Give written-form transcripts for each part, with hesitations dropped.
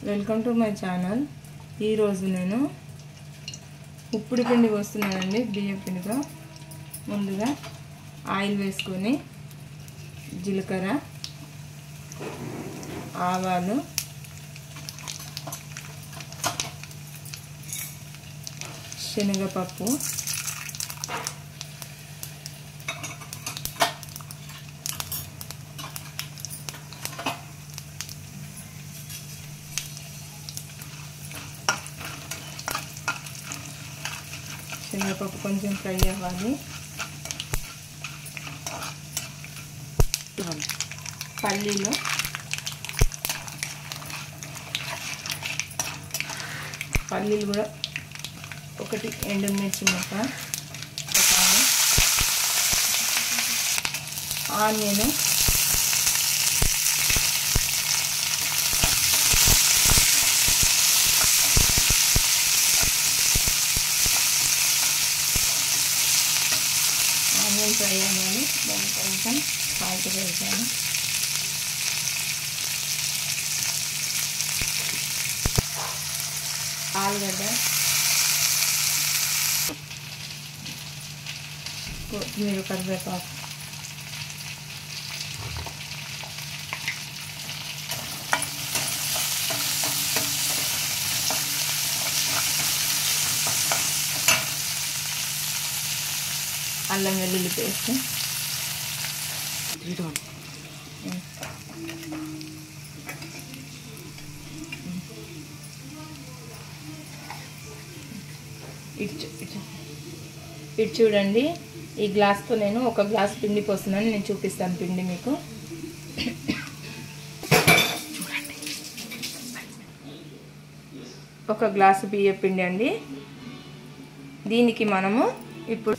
Welcome to my channel. ఈరోజు నేను ఉప్పుడు పిండి పోస్తున్నానండి. బియ్యం పిండితో ముందుగా ఆయిల్ వేసుకొని జీలకర్ర, ఆవాలు, శనగపప్పు, శనగపప్పు కొంచెం ఫ్రై అవ్వాలి. పల్లీలు, కూడా ఒకటి ఎండుమిర్చి ముక్క, ఆనియన్, ఆనియన్ ఫ్రై అవ్వాలి. దానికి కొంచెం సాల్ట్ వేసాను. ఆలుగడ్డ, కొత్తిమీర, కరివేపాకు, అల్లం వెల్లుల్లి పేస్ట్, ఇటు చూడండి. ఈ గ్లాస్తో నేను ఒక గ్లాస్ పిండి పోస్తున్నాను. నేను చూపిస్తాను పిండి మీకు. ఒక గ్లాసు బియ్య పిండి అండి. దీనికి మనము ఇప్పుడు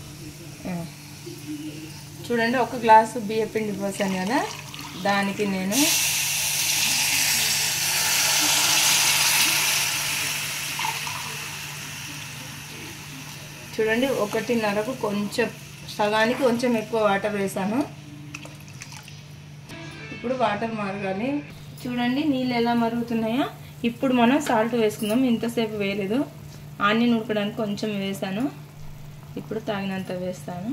చూడండి, ఒక గ్లాసు బియ్య పిండి పోసాను కదా, దానికి నేను చూడండి 1.5కు కొంచెం సగానికి కొంచెం ఎక్కువ వాటర్ వేసాను. ఇప్పుడు వాటర్ మరగాలి. చూడండి నీళ్ళు ఎలా మరుగుతున్నాయో. ఇప్పుడు మనం సాల్ట్ వేసుకుందాం. ఇంతసేపు వేయలేదు. ఆనియన్ ఉడకడానికి కొంచెం వేసాను. ఇప్పుడు తాగినంత వేస్తాను.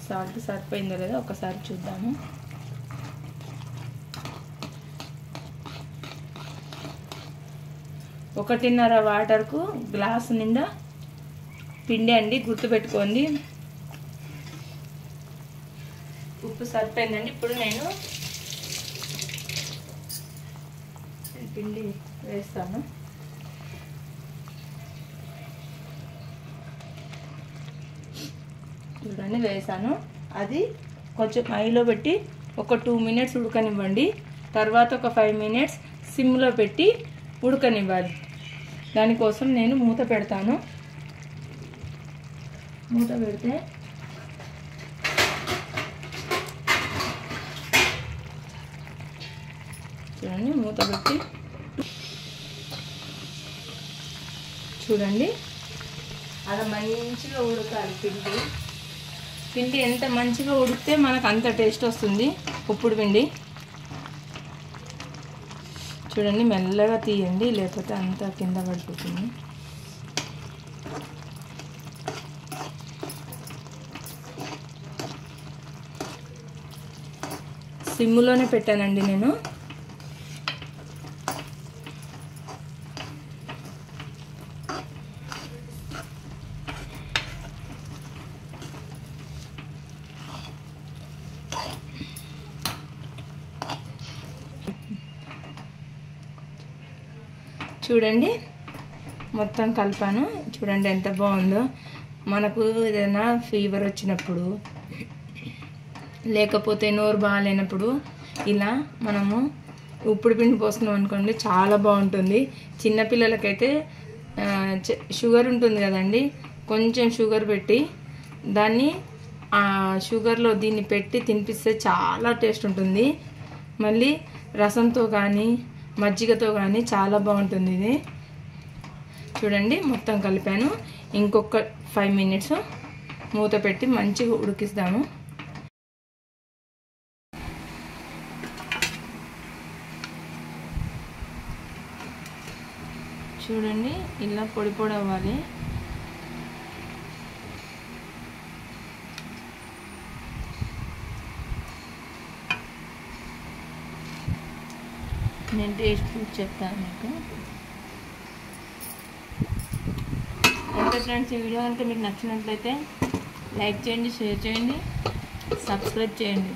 సాల్ట్ సరిపోయిందో లేదో ఒకసారి చూద్దాము. ఒకటిన్నర వాటర్కు గ్లాసు నిండా పిండి అండి, గుర్తుపెట్టుకోండి. ఉప్పు సరిపోయిందండి. ఇప్పుడు నేను పిండి వేస్తాను. చూడండి వేసాను. అది కొంచెం హైలో పెట్టి ఒక 2 మినిట్స్ ఉడకనివ్వండి. తర్వాత ఒక 5 మినిట్స్ సిమ్లో పెట్టి ఉడకనివ్వాలి. దానికోసం నేను మూత పెడతాను. మూత పెడితే చూడండి, మూత పెట్టి చూడండి, అది మంచిగా ఉడకాలి. పిండి ఎంత మంచిగా ఉడికితే మనకు అంత టేస్ట్ వస్తుంది ఉప్పుడు పిండి. చూడండి, మెల్లగా తీయండి, లేకపోతే అంతా కింద పడిపోతుంది. సిమ్లోనే పెట్టానండి నేను. చూడండి మొత్తం కలిపాను. చూడండి ఎంత బాగుందో. మనకు ఏదైనా ఫీవర్ వచ్చినప్పుడు, లేకపోతే నోరు బాగాలేనప్పుడు ఇలా మనము ఉప్పుడు పిండి పోసుకున్నాం అనుకోండి, చాలా బాగుంటుంది. చిన్నపిల్లలకైతే షుగర్ ఉంటుంది కదండి, కొంచెం షుగర్ పెట్టి దాన్ని షుగర్లో దీన్ని పెట్టి తినిపిస్తే చాలా టేస్ట్ ఉంటుంది. మళ్ళీ రసంతో కానీ మజ్జిగతో కానీ చాలా బాగుంటుంది ఇది. చూడండి మొత్తం కలిపాను. ఇంకొక 5 మినిట్స్ మూత పెట్టి మంచిగా ఉడికిస్తాము. చూడండి ఇలా పొడి పొడి అవ్వాలి. నేను టేస్ట్ చూసి చెప్తాను మీకు. ఓకే ఫ్రెండ్స్, ఈ వీడియో కనుక మీకు నచ్చినట్లయితే లైక్ చేయండి, షేర్ చేయండి, సబ్స్క్రైబ్ చేయండి.